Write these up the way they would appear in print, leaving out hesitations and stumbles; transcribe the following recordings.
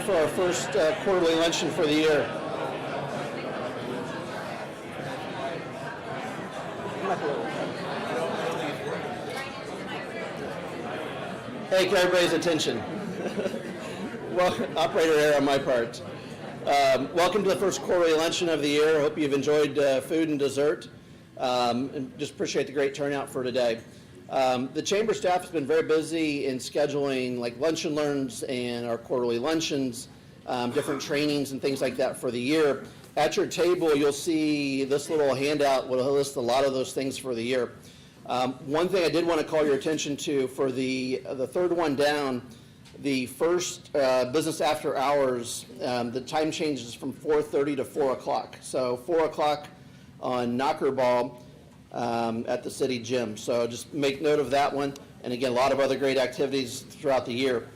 for our first quarterly luncheon for the year. Hey, get everybody's attention. Well, operator error on my part. Welcome to the first quarterly luncheon of the year. I hope you've enjoyed food and dessert. And just appreciate the great turnout for today. The chamber staff has been very busy in scheduling like lunch and learns and our quarterly luncheons, different trainings and things like that for the year. At your table, you'll see this little handout will list a lot of those things for the year. One thing I did want to call your attention to for the third one down, the first business after hours, the time changes from 4:30 to 4 o'clock. So 4 o'clock on Knockerball at the city gym. So just make note of that one. And again, a lot of other great activities throughout the year.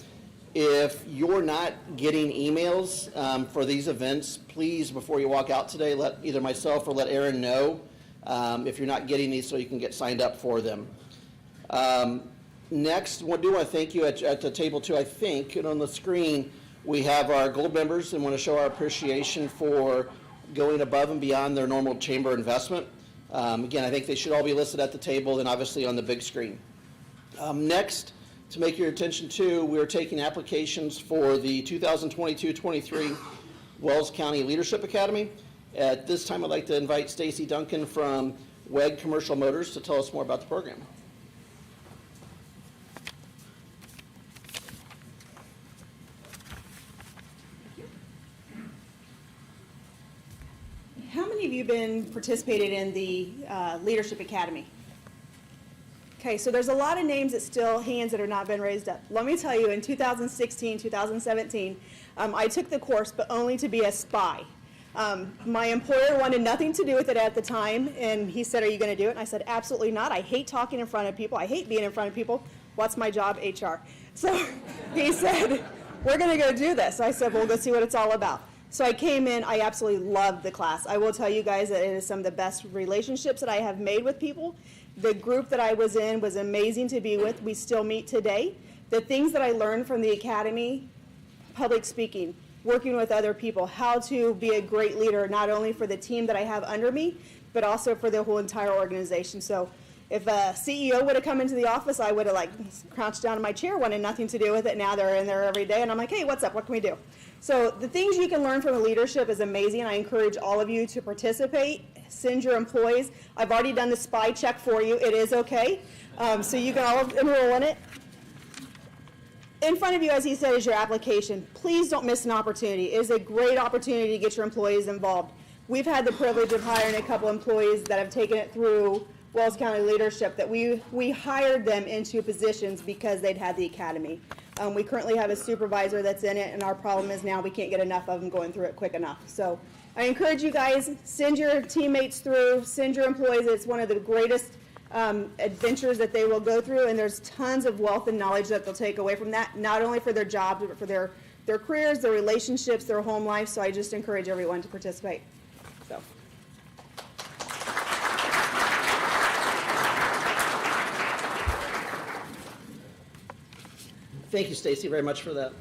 If you're not getting emails for these events, please, before you walk out today, let either myself or let Aaron know if you're not getting these so you can get signed up for them. Next, I do want to thank you at the table too, I think, and on the screen, we have our gold members and want to show our appreciation for going above and beyond their normal chamber investment. Again, I think they should all be listed at the table and obviously on the big screen. Next, to make your attention to, we are taking applications for the 2022-23 Wells County Leadership Academy. At this time, I'd like to invite Stacy Duncan from WEG Commercial Motors to tell us more about the program. How many of you been participated in the Leadership Academy? Okay, so there's a lot of names that still, hands that have not been raised up. Let me tell you, in 2016, 2017, I took the course, but only to be a spy. My employer wanted nothing to do with it at the time, and he said, "Are you going to do it?" And I said, "Absolutely not. I hate talking in front of people. I hate being in front of people. What's my job? HR." So he said, "We're going to go do this." I said, "Well, let's see what it's all about." So I came in, I absolutely loved the class. I will tell you guys that it is some of the best relationships that I have made with people. The group that I was in was amazing to be with. We still meet today. The things that I learned from the academy, public speaking, working with other people, how to be a great leader, not only for the team that I have under me, but also for the whole entire organization. So if a CEO would have come into the office, I would have like crouched down in my chair, wanted nothing to do with it. Now they're in there every day, and I'm like, "Hey, what's up? What can we do?" So the things you can learn from the leadership is amazing. I encourage all of you to participate. Send your employees. I've already done the spy check for you. It is okay. So you can all enroll in it. In front of you, as he said, is your application. Please don't miss an opportunity. It is a great opportunity to get your employees involved. We've had the privilege of hiring a couple employees that have taken it through Wells County Leadership, that we hired them into positions because they'd had the academy. We currently have a supervisor that's in it, and our problem is now we can't get enough of them going through it quick enough. So I encourage you guys, send your teammates through, send your employees. It's one of the greatest adventures that they will go through, and there's tons of wealth and knowledge that they'll take away from that, not only for their jobs, but for their careers, their relationships, their home life. So I just encourage everyone to participate. So. Thank you, Stacy, very much for that.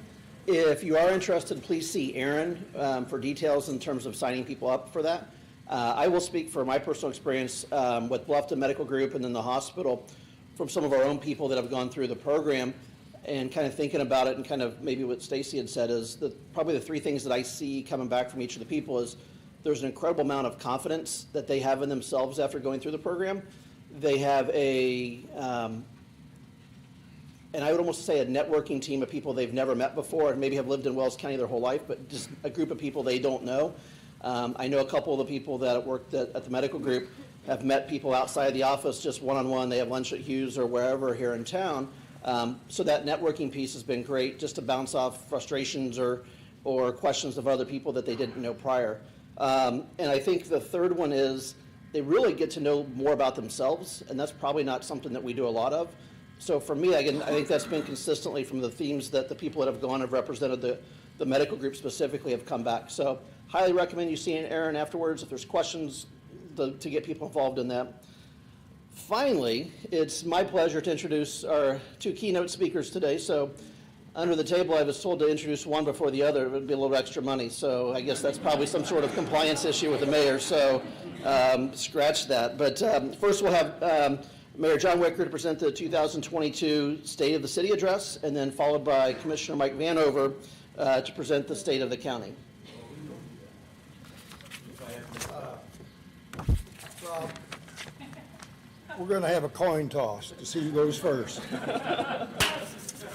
If you are interested, please see Aaron for details in terms of signing people up for that. I will speak for my personal experience with Bluffton Medical Group and then the hospital from some of our own people that have gone through the program, and kind of thinking about it, and kind of maybe what Stacy had said is that probably the three things that I see coming back from each of the people is there's an incredible amount of confidence that they have in themselves after going through the program. They have and I would almost say a networking team of people they've never met before and maybe have lived in Wells County their whole life, but just a group of people they don't know. I know a couple of the people that worked at the medical group have met people outside the office just one-on-one. They have lunch at Hughes or wherever here in town. So that networking piece has been great, just to bounce off frustrations or questions of other people that they didn't know prior. And I think the third one is they really get to know more about themselves, and that's probably not something that we do a lot of. So for me, I think that's been consistently from the themes that the people that have gone have represented the medical group specifically have come back. So highly recommend you seeing Aaron afterwards if there's questions to get people involved in that. Finally, it's my pleasure to introduce our two keynote speakers today. So Under the table, I was told to introduce one before the other. It would be a little extra money, so I guess that's probably some sort of compliance issue with the mayor, so scratch that. But first we'll have Mayor John Wicker to present the 2022 State of the City Address, and then followed by Commissioner Mike Vanover to present the State of the County. We're going to have a coin toss to see who goes first.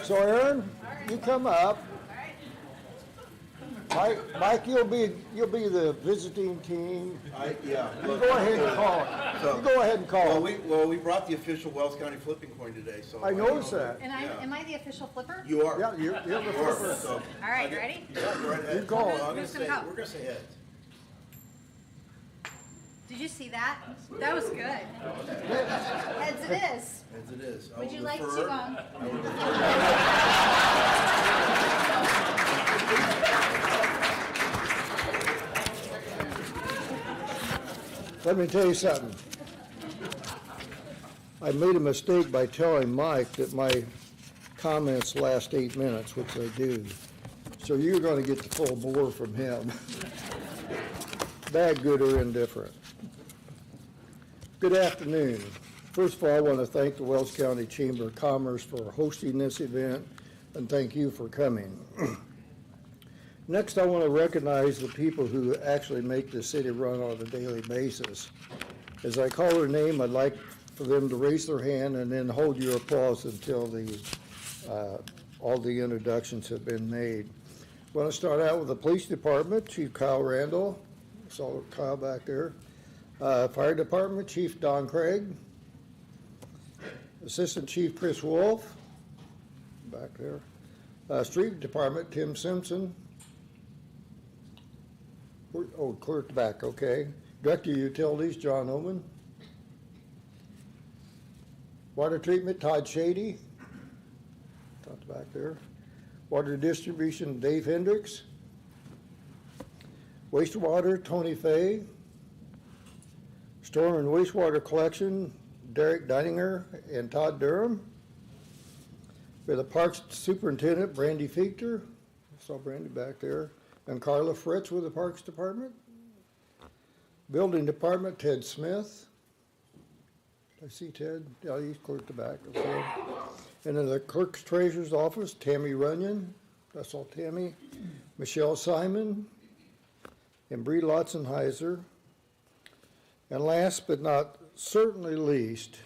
So Aaron, you come up. Mike, you'll be the visiting team. Yeah. You go ahead and call it. So- You go ahead and call it. Well, we brought the official Wells County flipping coin today, so. I noticed that. And Yeah. am I the official flipper? You are. Yeah, you're the You are. flipper. So- All right, you ready? Yeah, go right ahead. You call it. I'm gonna Who's gonna say, go? we're gonna say heads. Did you see that? That was good. Heads it is. Heads it is. I Would will you like defer. to, Let me tell you something. I made a mistake by telling Mike that my comments last 8 minutes, which they do. So you're going to get the full bore from him. Bad, good, or indifferent. Good afternoon. First of all, I want to thank the Wells County Chamber of Commerce for hosting this event, and thank you for coming. Next, I want to recognize the people who actually make the city run on a daily basis. As I call their name, I'd like for them to raise their hand and then hold your applause until all the introductions have been made. I want to start out with the Police Department, Chief Kyle Randall. Saw Kyle back there. Fire Department, Chief Don Craig. Assistant Chief Chris Wolf, back there. Street Department, Tim Simpson. Oh, clear at the back, okay. Director of Utilities, John Oman. Water Treatment, Todd Shady. Todd's back there. Water Distribution, Dave Hendricks. Wastewater, Tony Fay. Storm and Wastewater Collection, Derek Deininger and Todd Durham. We have the Parks Superintendent, Brandy Fichter. Saw Brandy back there. And Carla Fritz with the Parks Department. Building Department, Ted Smith. I see Ted. Yeah, he's clear at the back. Okay. And in the Clerk's Treasurer's Office, Tammy Runyon. That's all Tammy. Michelle Simon. And Bree Lotzenheiser. And last but not certainly least,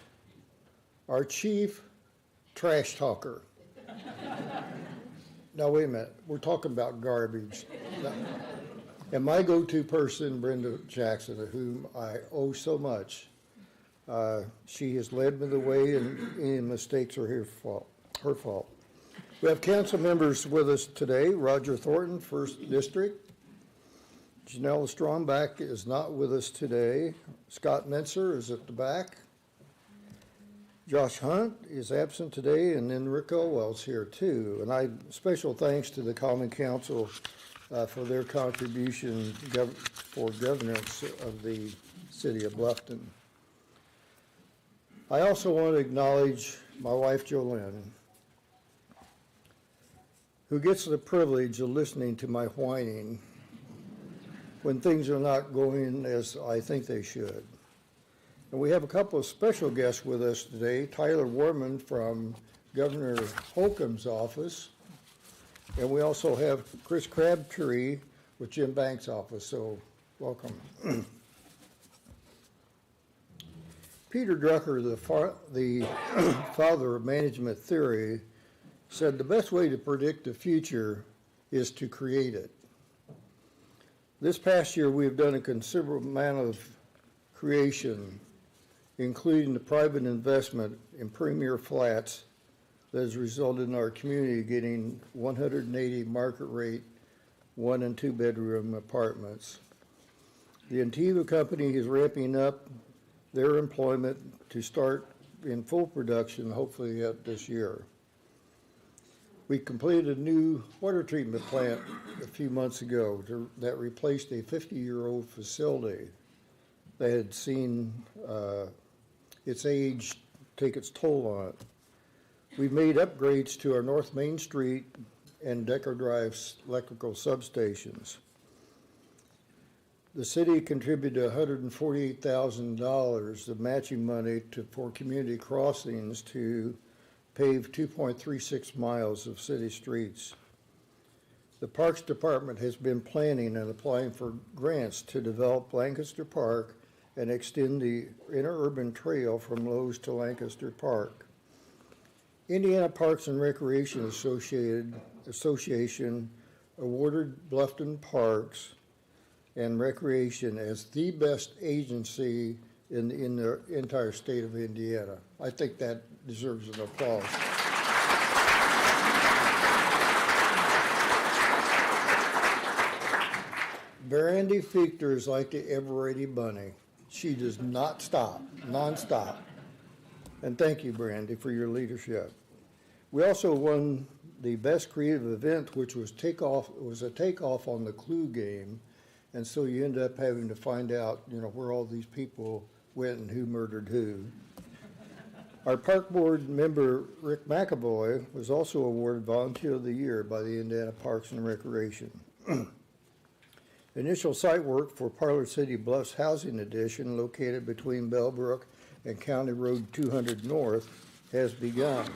our chief trash talker. Now, wait a minute. We're talking about garbage. And my go-to person, Brenda Jackson, to whom I owe so much, she has led me the way, and any mistakes are her fault. We have council members with us today. Roger Thornton, 1st District. Janelle Stromback is not with us today. Scott Menser is at the back. Josh Hunt is absent today, and then Rick Elwell's here too. And special thanks to the Common Council for their contribution for governance of the city of Bluffton. I also want to acknowledge my wife, Jolene, who gets the privilege of listening to my whining when things are not going as I think they should. And we have a couple of special guests with us today, Tyler Warman from Governor Holcomb's office, and we also have Chris Crabtree with Jim Banks' office, so welcome. Peter Drucker, the father of management theory, said the best way to predict the future is to create it. This past year, we have done a considerable amount of creation, including the private investment in premier flats that has resulted in our community getting 180 market rate 1 and 2 bedroom apartments. The Antiva company is ramping up their employment to start in full production, hopefully yet this year. We completed a new water treatment plant a few months ago that replaced a 50-year-old facility that had seen its age take its toll on it. We've made upgrades to our North Main Street and Decker Drive electrical substations. The city contributed $148,000 of matching money for community crossings to pave 2.36 miles of city streets. The Parks Department has been planning and applying for grants to develop Lancaster Park and extend the interurban trail from Lowe's to Lancaster Park. Indiana Parks and Recreation Association awarded Bluffton Parks and Recreation as the best agency in the entire state of Indiana. I think that deserves an applause. Brandy Fichter is like the ever-ready bunny. She does not stop, nonstop. And thank you, Brandy, for your leadership. We also won the best creative event, which was a takeoff on the Clue game. And so you end up having to find out, where all these people went and who murdered who. Our park board member, Rick McAvoy, was also awarded Volunteer of the Year by the Indiana Parks and Recreation. Initial site work for Parlor City Bluffs Housing Addition, located between Bellbrook and County Road 200 North, has begun.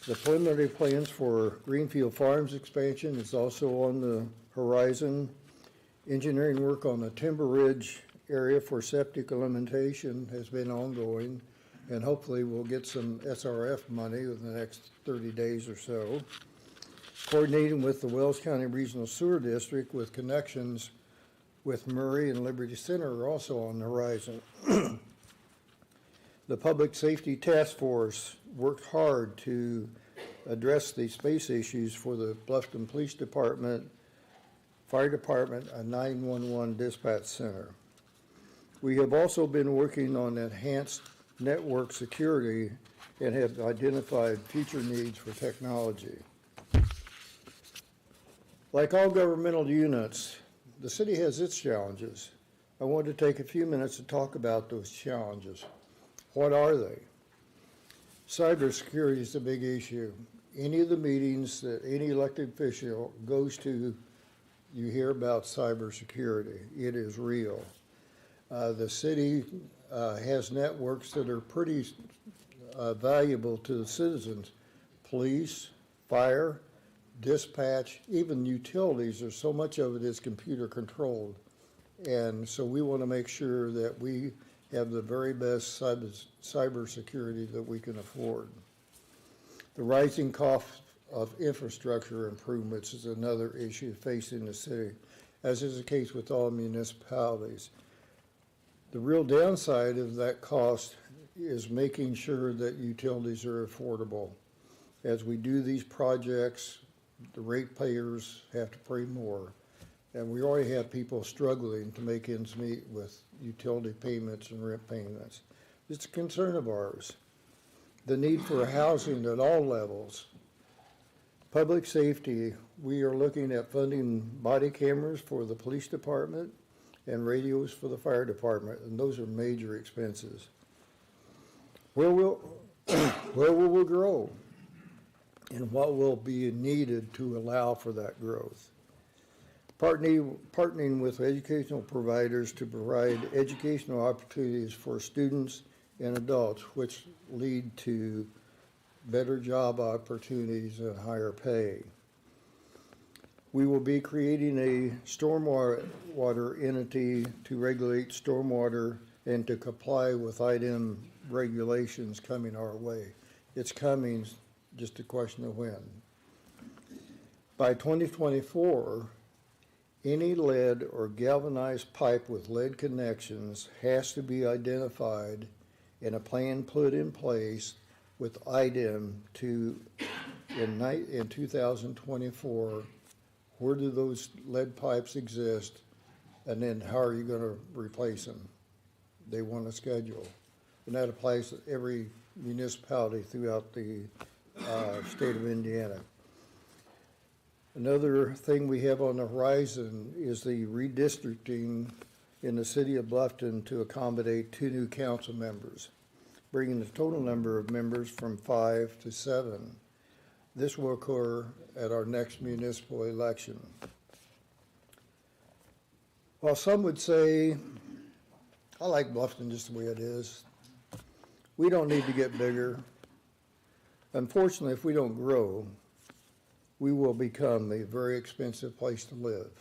The preliminary plans for Greenfield Farms expansion is also on the horizon. Engineering work on the Timber Ridge area for septic elimination has been ongoing, and hopefully we'll get some SRF money in the next 30 days or so. Coordinating with the Wells County Regional Sewer District with connections with Murray and Liberty Center are also on the horizon. The Public Safety Task Force worked hard to address the space issues for the Bluffton Police Department, Fire Department, and 911 Dispatch Center. We have also been working on enhanced network security and have identified future needs for technology. Like all governmental units, the city has its challenges. I want to take a few minutes to talk about those challenges. What are they? Cybersecurity is a big issue. Any of the meetings that any elected official goes to, you hear about cybersecurity. It is real. The city has networks that are pretty valuable to the citizens. Police, fire, dispatch, even utilities, there's so much of it is computer controlled. And so we want to make sure that we have the very best cybersecurity that we can afford. The rising cost of infrastructure improvements is another issue facing the city, as is the case with all municipalities. The real downside of that cost is making sure that utilities are affordable. As we do these projects, the ratepayers have to pay more. And we already have people struggling to make ends meet with utility payments and rent payments. It's a concern of ours. The need for housing at all levels. Public safety, we are looking at funding body cameras for the police department and radios for the fire department, and those are major expenses. Where will we grow? And what will be needed to allow for that growth? Partnering with educational providers to provide educational opportunities for students and adults, which lead to better job opportunities and higher pay. We will be creating a stormwater entity to regulate stormwater and to comply with item regulations coming our way. It's coming, just a question of when. By 2024, any lead or galvanized pipe with lead connections has to be identified and a plan put in place with IDEM in 2024. Where do those lead pipes exist? And then how are you going to replace them? They want a schedule. And that applies to every municipality throughout the state of Indiana. Another thing we have on the horizon is the redistricting in the city of Bluffton to accommodate 2 new council members. bringing the total number of members from 5 to 7. This will occur at our next municipal election. While some would say, I like Bluffton just the way it is, we don't need to get bigger. Unfortunately, if we don't grow, we will become a very expensive place to live.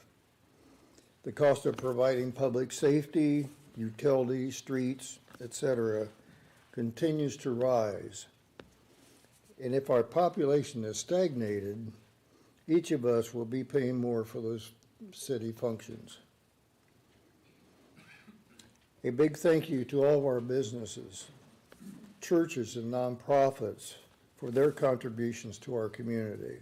The cost of providing public safety, utilities, streets, etc., continues to rise. And if our population is stagnated, each of us will be paying more for those city functions. A big thank you to all of our businesses, churches, and nonprofits for their contributions to our community.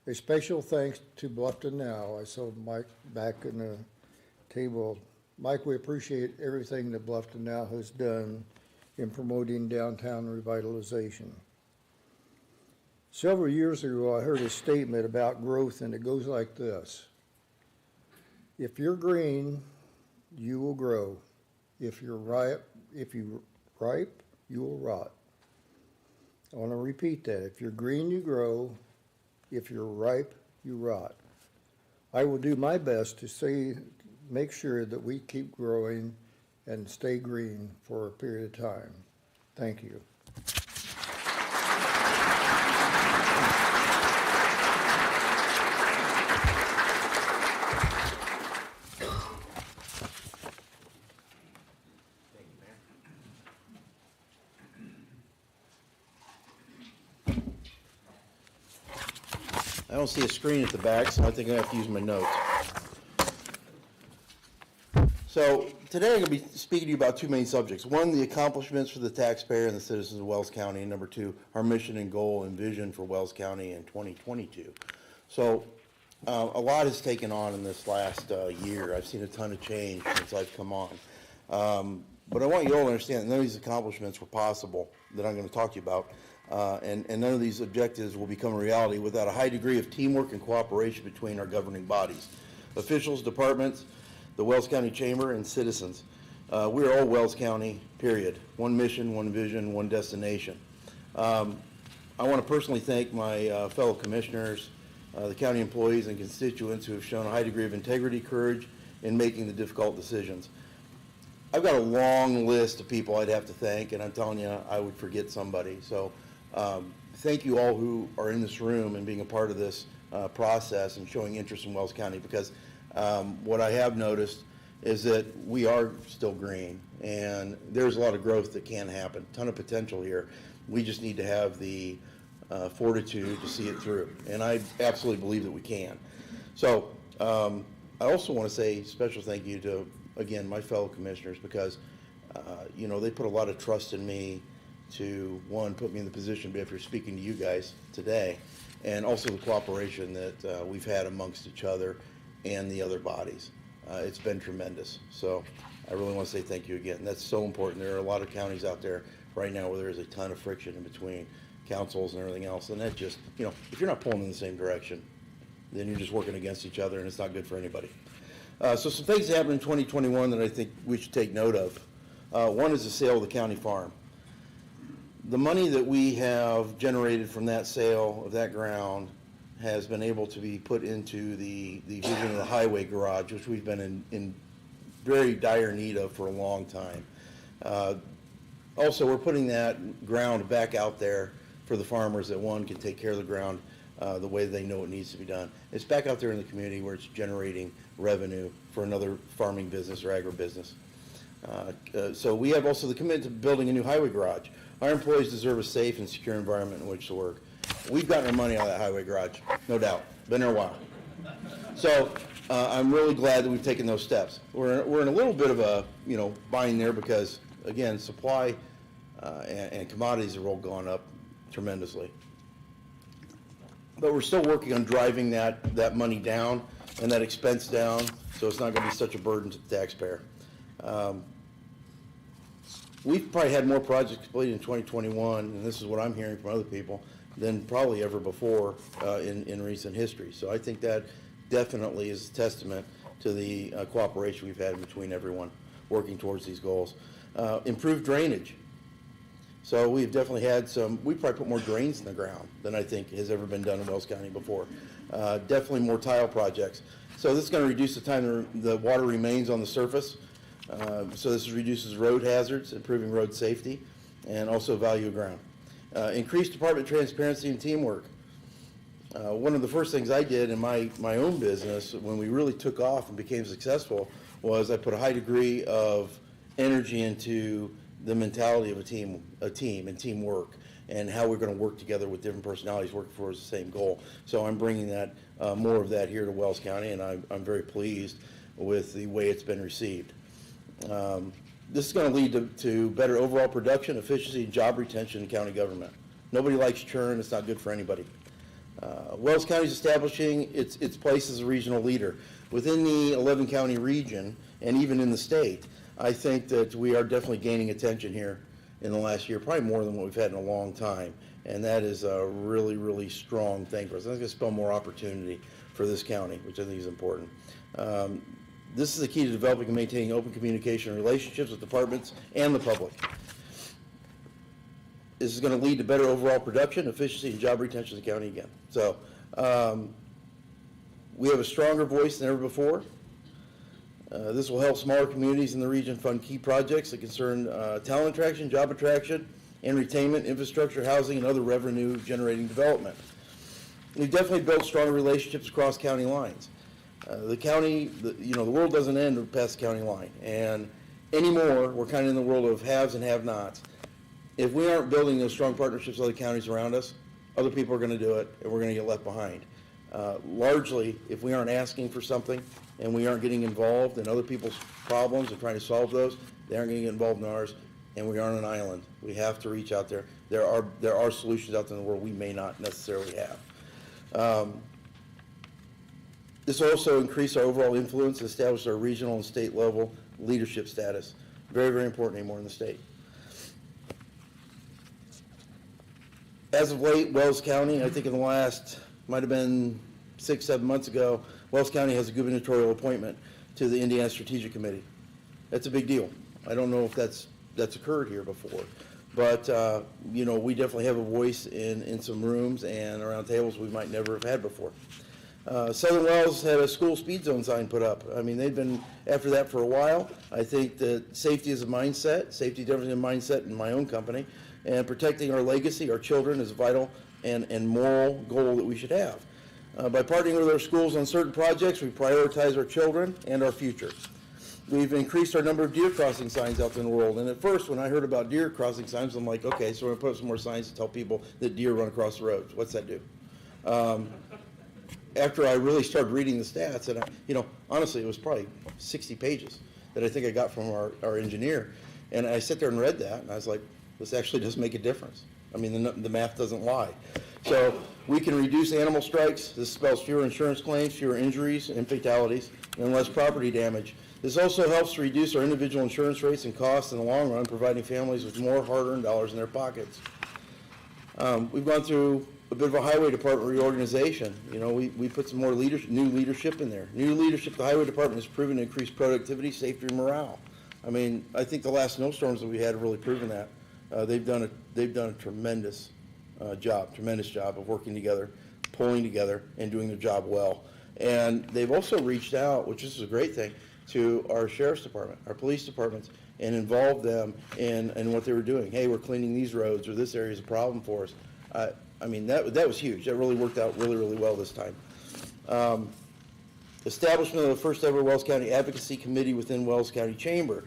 A special thanks to Bluffton Now. I saw Mike back in the table. Mike, we appreciate everything that Bluffton Now has done in promoting downtown revitalization. Several years ago, I heard a statement about growth, and it goes like this. If you're green, you will grow. If you ripe, you will rot. I want to repeat that. If you're green, you grow. If you're ripe, you rot. I will do my best to make sure that we keep growing and stay green for a period of time. Thank you. I don't see a screen at the back, so I think I have to use my notes. So today I'm going to be speaking to you about two main subjects. One, the accomplishments for the taxpayer and the citizens of Wells County. And number two, our mission and goal and vision for Wells County in 2022. So a lot has taken on in this last year. I've seen a ton of change since I've come on. But I want you all to understand that none of these accomplishments were possible that I'm going to talk to you about. And none of these objectives will become a reality without a high degree of teamwork and cooperation between our governing bodies, officials, departments, the Wells County Chamber, and citizens. We are all Wells County, period. One mission, one vision, one destination. I want to personally thank my fellow commissioners, the county employees and constituents who have shown a high degree of integrity, courage in making the difficult decisions. I've got a long list of people I'd have to thank, and I'm telling you, I would forget somebody. So thank you all who are in this room and being a part of this process and showing interest in Wells County, because what I have noticed is that we are still green, and there's a lot of growth that can happen, ton of potential here. We just need to have the fortitude to see it through, and I absolutely believe that we can. So I also want to say special thank you to, again, my fellow commissioners, because they put a lot of trust in me to, one, put me in the position to be after speaking to you guys today, and also the cooperation that we've had amongst each other and the other bodies. It's been tremendous. So I really want to say thank you again. That's so important. There are a lot of counties out there right now where there is a ton of friction in between councils and everything else, and that just, if you're not pulling in the same direction, then you're just working against each other, and it's not good for anybody. So some things that happened in 2021 that I think we should take note of. One is the sale of the county farm. The money that we have generated from that sale of that ground has been able to be put into the vision of the highway garage, which we've been in very dire need of for a long time. Also, we're putting that ground back out there for the farmers that, one, can take care of the ground the way they know it needs to be done. It's back out there in the community where it's generating revenue for another farming business or agribusiness. So we have also the commitment to building a new highway garage. Our employees deserve a safe and secure environment in which to work. We've gotten our money out of that highway garage, no doubt. Been there a while. So I'm really glad that we've taken those steps. We're in a little bit of a bind there because, again, supply and commodities have all gone up tremendously. But we're still working on driving that money down and that expense down, so it's not going to be such a burden to the taxpayer. We've probably had more projects completed in 2021, and this is what I'm hearing from other people, than probably ever before in recent history. So I think that definitely is a testament to the cooperation we've had between everyone working towards these goals. Improved drainage. So we've definitely had we probably put more drains in the ground than I think has ever been done in Wells County before. Definitely more tile projects. So this is going to reduce the time the water remains on the surface. So this reduces road hazards, improving road safety, and also value of ground. Increased department transparency and teamwork. One of the first things I did in my own business when we really took off and became successful was I put a high degree of energy into the mentality of a team and teamwork and how we're going to work together with different personalities working towards the same goal. So I'm bringing that more of that here to Wells County, and I'm very pleased with the way it's been received. This is going to lead to better overall production, efficiency, and job retention in county government. Nobody likes churn. It's not good for anybody. Wells County is establishing its place as a regional leader. Within the 11-county region, and even in the state, I think that we are definitely gaining attention here in the last year, probably more than what we've had in a long time. And that is a really, really strong thing for us. I think it's going to spell more opportunity for this county, which I think is important. This is the key to developing and maintaining open communication and relationships with departments and the public. This is going to lead to better overall production, efficiency, and job retention in the county again. So we have a stronger voice than ever before. This will help smaller communities in the region fund key projects that concern talent attraction, job attraction, and retainment, infrastructure, housing, and other revenue-generating development. We've definitely built stronger relationships across county lines. The county, the world doesn't end past the county line, and anymore we're kind of in the world of haves and have-nots. If we aren't building those strong partnerships with other counties around us, other people are going to do it, and we're going to get left behind. Largely, if we aren't asking for something and we aren't getting involved in other people's problems and trying to solve those, they aren't going to get involved in ours, and we aren't an island. We have to reach out there. There are solutions out there in the world we may not necessarily have. This will also increase our overall influence and establish our regional and state level leadership status. Very, very important anymore in the state. As of late, Wells County, I think in the last, might have been 6-7 months ago, Wells County has a gubernatorial appointment to the Indiana Strategic Committee. That's a big deal. I don't know if that's occurred here before, but we definitely have a voice in some rooms and around tables we might never have had before. Southern Wells had a school speed zone sign put up. I mean, they've been after that for a while. I think that safety is a mindset. Safety definitely a mindset in my own company. And protecting our legacy, our children, is a vital and moral goal that we should have. By partnering with our schools on certain projects, we prioritize our children and our future. We've increased our number of deer crossing signs out in the world. And at first, when I heard about deer crossing signs, I'm like, okay, so we're going to put up some more signs to tell people that deer run across the roads. What's that do? After I really started reading the stats, and honestly, it was probably 60 pages that I think I got from our engineer. And I sat there and read that, and I was like, this actually does make a difference. I mean, the math doesn't lie. So we can reduce animal strikes. This spells fewer insurance claims, fewer injuries and fatalities, and less property damage. This also helps to reduce our individual insurance rates and costs in the long run, providing families with more hard-earned dollars in their pockets. We've gone through a bit of a highway department reorganization. We put some more new leadership in there. New leadership at the highway department has proven to increase productivity, safety, and morale. I mean, I think the last snowstorms that we had have really proven that. They've done a tremendous job of working together, pulling together, and doing their job well. And they've also reached out, which is a great thing, to our sheriff's department, our police departments, and involved them in what they were doing. Hey, we're cleaning these roads, or this area is a problem for us. I mean, that was huge. That really worked out really, really well this time. Establishment of the first ever Wells County Advocacy Committee within Wells County Chamber.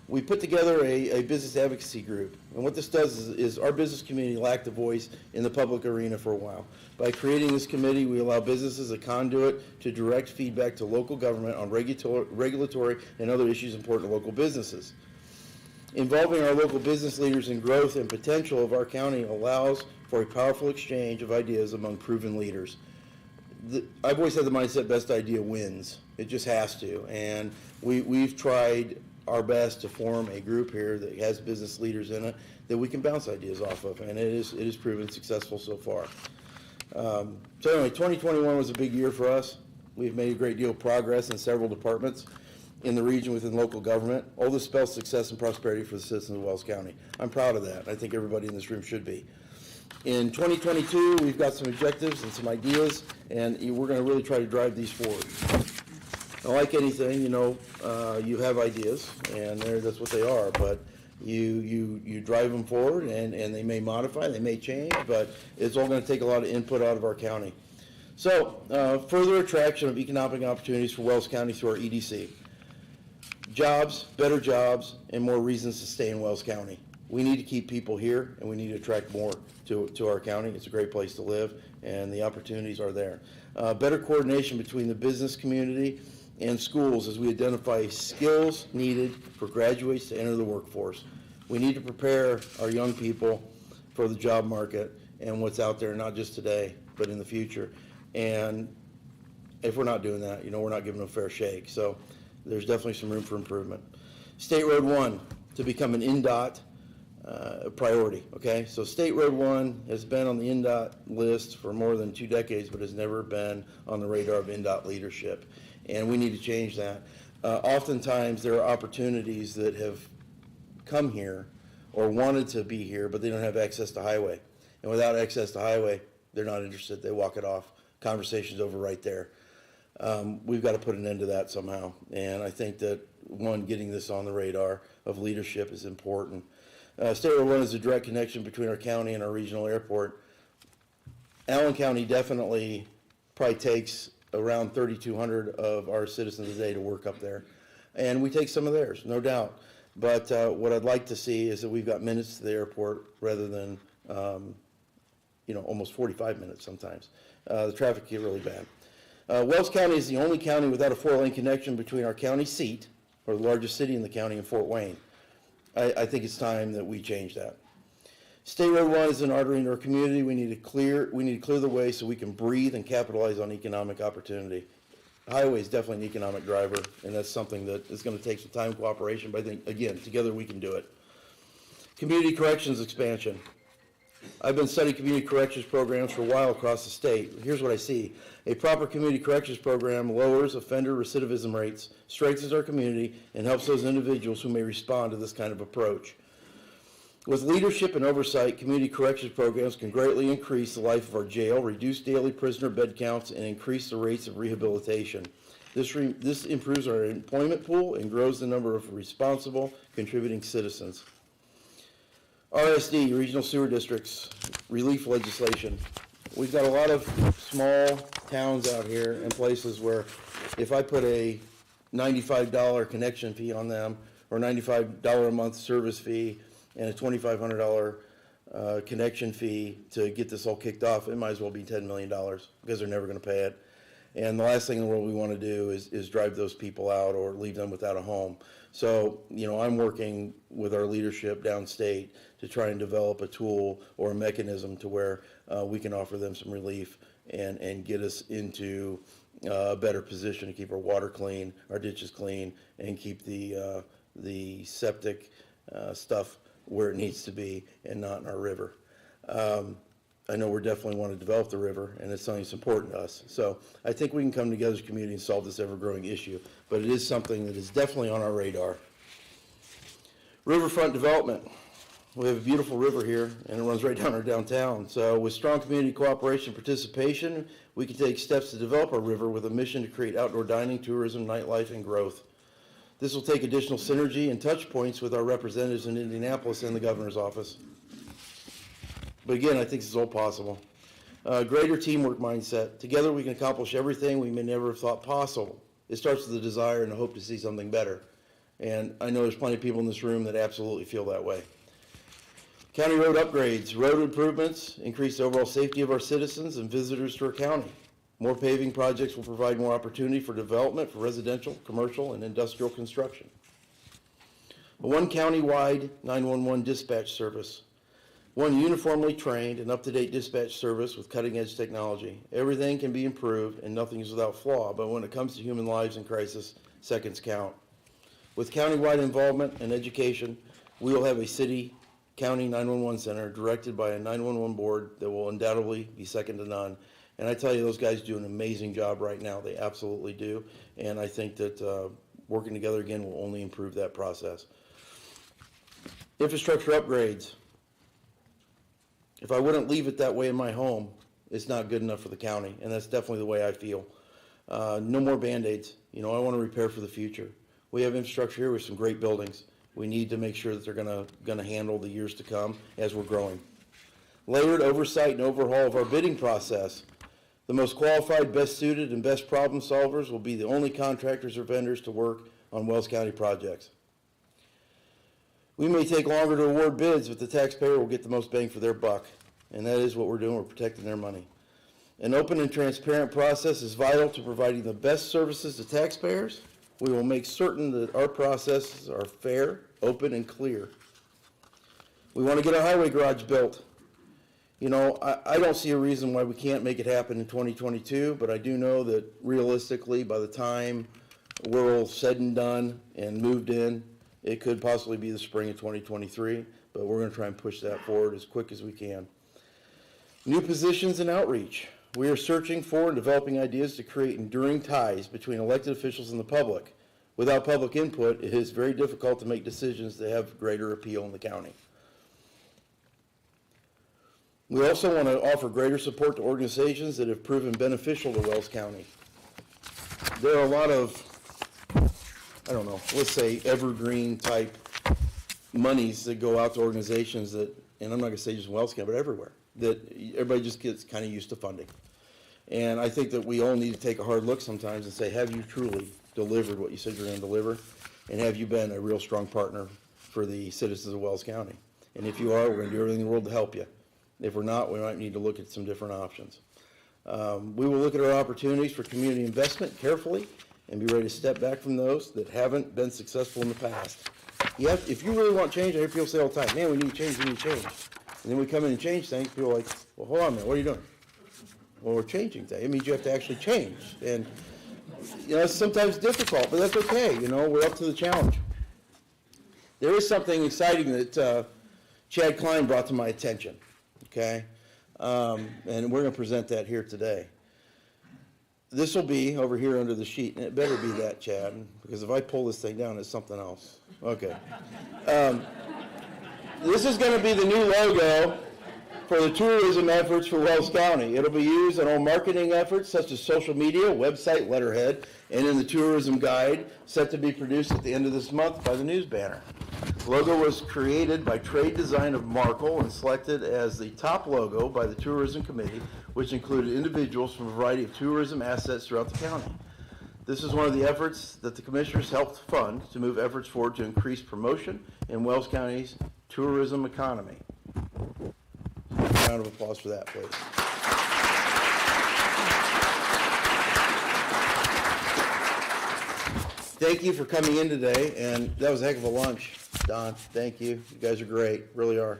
We put together a business advocacy group, and what this does is our business community lacked a voice in the public arena for a while. By creating this committee, we allow businesses a conduit to direct feedback to local government on regulatory and other issues important to local businesses. Involving our local business leaders in growth and potential of our county allows for a powerful exchange of ideas among proven leaders. I've always had the mindset best idea wins. It just has to, and we've tried our best to form a group here that has business leaders in it that we can bounce ideas off of, and it is proven successful so far. So anyway, 2021 was a big year for us. We've made a great deal of progress in several departments. in the region within local government. All this spells success and prosperity for the citizens of Wells County. I'm proud of that. I think everybody in this room should be. In 2022, we've got some objectives and some ideas, and we're going to really try to drive these forward. Now, like anything, you have ideas, and that's what they are, but you drive them forward, and they may modify, they may change, but it's all going to take a lot of input out of our county. So, further attraction of economic opportunities for Wells County through our EDC. Jobs, better jobs, and more reasons to stay in Wells County. We need to keep people here, and we need to attract more to our county. It's a great place to live, and the opportunities are there. Better coordination between the business community and schools as we identify skills needed for graduates to enter the workforce. We need to prepare our young people for the job market and what's out there, not just today, but in the future. And if we're not doing that, we're not giving them a fair shake. So there's definitely some room for improvement. State Road 1 to become an NDOT priority, okay? So State Road 1 has been on the NDOT list for more than 2 decades, but has never been on the radar of NDOT leadership. And we need to change that. Oftentimes there are opportunities that have come here or wanted to be here, but they don't have access to highway. And without access to highway, they're not interested. They walk it off. Conversation's over right there. We've got to put an end to that somehow. And I think that, one, getting this on the radar of leadership is important. State Road 1 is a direct connection between our county and our regional airport. Allen County definitely probably takes around 3,200 of our citizens a day to work up there. And we take some of theirs, no doubt. But what I'd like to see is that we've got minutes to the airport rather than, almost 45 minutes sometimes. The traffic get really bad. Wells County is the only county without a 4-lane connection between our county seat, or the largest city in the county, and Fort Wayne. I think it's time that we change that. State Road 1 is an artery in our community. We need to clear the way so we can breathe and capitalize on economic opportunity. Highway is definitely an economic driver, and that's something that is going to take some time and cooperation, but I think, again, together we can do it. Community corrections expansion. I've been studying community corrections programs for a while across the state. Here's what I see. A proper community corrections program lowers offender recidivism rates, strengthens our community, and helps those individuals who may respond to this kind of approach. With leadership and oversight, community corrections programs can greatly increase the life of our jail, reduce daily prisoner bed counts, and increase the rates of rehabilitation. This improves our employment pool and grows the number of responsible, contributing citizens. RSD, Regional Sewer Districts, relief legislation. We've got a lot of small towns out here and places where if I put a $95 connection fee on them, or $95 a month service fee, and a $2,500 connection fee to get this all kicked off, it might as well be $10 million because they're never going to pay it. And the last thing in the world we want to do is drive those people out or leave them without a home. So, I'm working with our leadership downstate to try and develop a tool or a mechanism to where we can offer them some relief and get us into a better position to keep our water clean, our ditches clean, and keep the septic stuff where it needs to be and not in our river. I know we definitely want to develop the river, and it's something that's important to us. So I think we can come together as a community and solve this ever-growing issue, but it is something that is definitely on our radar. Riverfront Development. We have a beautiful river here, and it runs right down our downtown. So with strong community cooperation and participation, we can take steps to develop our river with a mission to create outdoor dining, tourism, nightlife, and growth. This will take additional synergy and touch points with our representatives in Indianapolis and the governor's office. But again, I think this is all possible. Greater teamwork mindset. Together we can accomplish everything we may never have thought possible. It starts with a desire and a hope to see something better. And I know there's plenty of people in this room that absolutely feel that way. County road upgrades. Road improvements increase the overall safety of our citizens and visitors to our county. More paving projects will provide more opportunity for development for residential, commercial, and industrial construction. One county-wide 911 dispatch service. One uniformly trained and up-to-date dispatch service with cutting-edge technology. Everything can be improved and nothing is without flaw, but when it comes to human lives in crisis, seconds count. With county-wide involvement and education, we will have a city-county 911 center directed by a 911 board that will undoubtedly be second to none. And I tell you, those guys do an amazing job right now. They absolutely do. And I think that working together again will only improve that process. Infrastructure upgrades. If I wouldn't leave it that way in my home, it's not good enough for the county, and that's definitely the way I feel. No more Band-Aids. You know, I want to repair for the future. We have infrastructure here with some great buildings. We need to make sure that they're gonna handle the years to come as we're growing. Layered oversight and overhaul of our bidding process. The most qualified, best suited, and best problem solvers will be the only contractors or vendors to work on Wells County projects. We may take longer to award bids, but the taxpayer will get the most bang for their buck. And that is what we're doing. We're protecting their money. An open and transparent process is vital to providing the best services to taxpayers. We will make certain that our processes are fair, open, and clear. We want to get a highway garage built. You know, I don't see a reason why we can't make it happen in 2022, but I do know that realistically, by the time we're all said and done and moved in, it could possibly be the spring of 2023, but we're going to try and push that forward as quick as we can. New positions and outreach. We are searching for and developing ideas to create enduring ties between elected officials and the public. Without public input, it is very difficult to make decisions that have greater appeal in the county. We also want to offer greater support to organizations that have proven beneficial to Wells County. There are a lot of, I don't know, let's say evergreen type monies that go out to organizations that, and I'm not going to say just Wells County, but everywhere, that everybody just gets kind of used to funding. And I think that we all need to take a hard look sometimes and say, have you truly delivered what you said you're going to deliver? And have you been a real strong partner for the citizens of Wells County? And if you are, we're going to do everything in the world to help you. If we're not, we might need to look at some different options. We will look at our opportunities for community investment carefully and be ready to step back from those that haven't been successful in the past. If you really want change, I hear people say all the time, man, we need change, we need change. And then we come in and change things, people are like, well, hold on a minute, what are you doing? Well, we're changing things. It means you have to actually change. And, you know, it's sometimes difficult, but that's okay. You know, we're up to the challenge. There is something exciting that Chad Klein brought to my attention, okay? And we're going to present that here today. This will be over here under the sheet, and it better be that, Chad, because if I pull this thing down, it's something else. Okay. This is going to be the new logo for the tourism efforts for Wells County. It'll be used in all marketing efforts such as social media, website, letterhead, and in the tourism guide set to be produced at the end of this month by the news banner. The logo was created by Trade Design of Markle and selected as the top logo by the Tourism Committee, which included individuals from a variety of tourism assets throughout the county. This is one of the efforts that the commissioners helped fund to move efforts forward to increase promotion in Wells County's tourism economy. A round of applause for that, please. Thank you for coming in today, and that was a heck of a lunch, Don. Thank you. You guys are great, really are.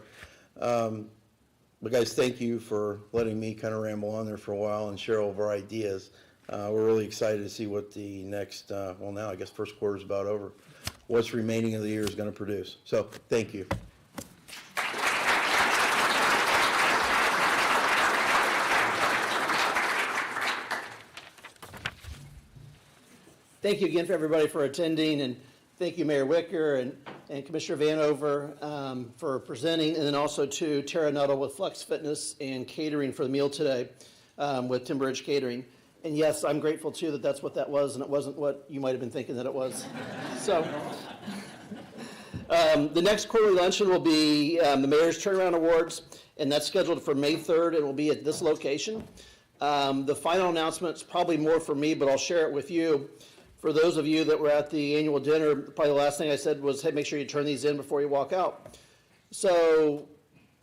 But guys, thank you for letting me kind of ramble on there for a while and share all of our ideas. We're really excited to see what the next, well now I guess first quarter is about over, what's remaining of the year is going to produce. So thank you. Thank you again for everybody for attending, and thank you Mayor Wicker and Commissioner Vanover for presenting, and then also to Tara Nuttall with Flex Fitness and catering for the meal today with Timber Ridge Catering. And yes, I'm grateful too that that's what that was, and it wasn't what you might have been thinking that it was. So the next quarterly luncheon will be the Mayor's Turnaround Awards, and that's scheduled for May 3rd. It will be at this location. The final announcement's probably more for me, but I'll share it with you. For those of you that were at the annual dinner, probably the last thing I said was, hey, make sure you turn these in before you walk out. So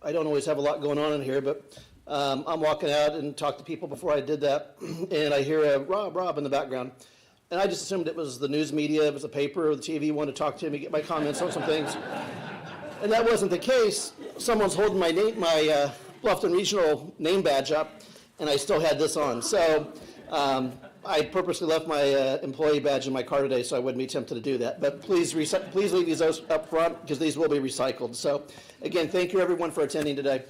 I don't always have a lot going on in here, but I'm walking out and talk to people before I did that, and I hear a Rob in the background. And I just assumed it was the news media, it was the paper or the TV wanted to talk to me, get my comments on some things. And that wasn't the case. Someone's holding my Bluffton Regional name badge up, and I still had this on. So I purposely left my employee badge in my car today so I wouldn't be tempted to do that. But please leave these up front because these will be recycled. So again, thank you everyone for attending today.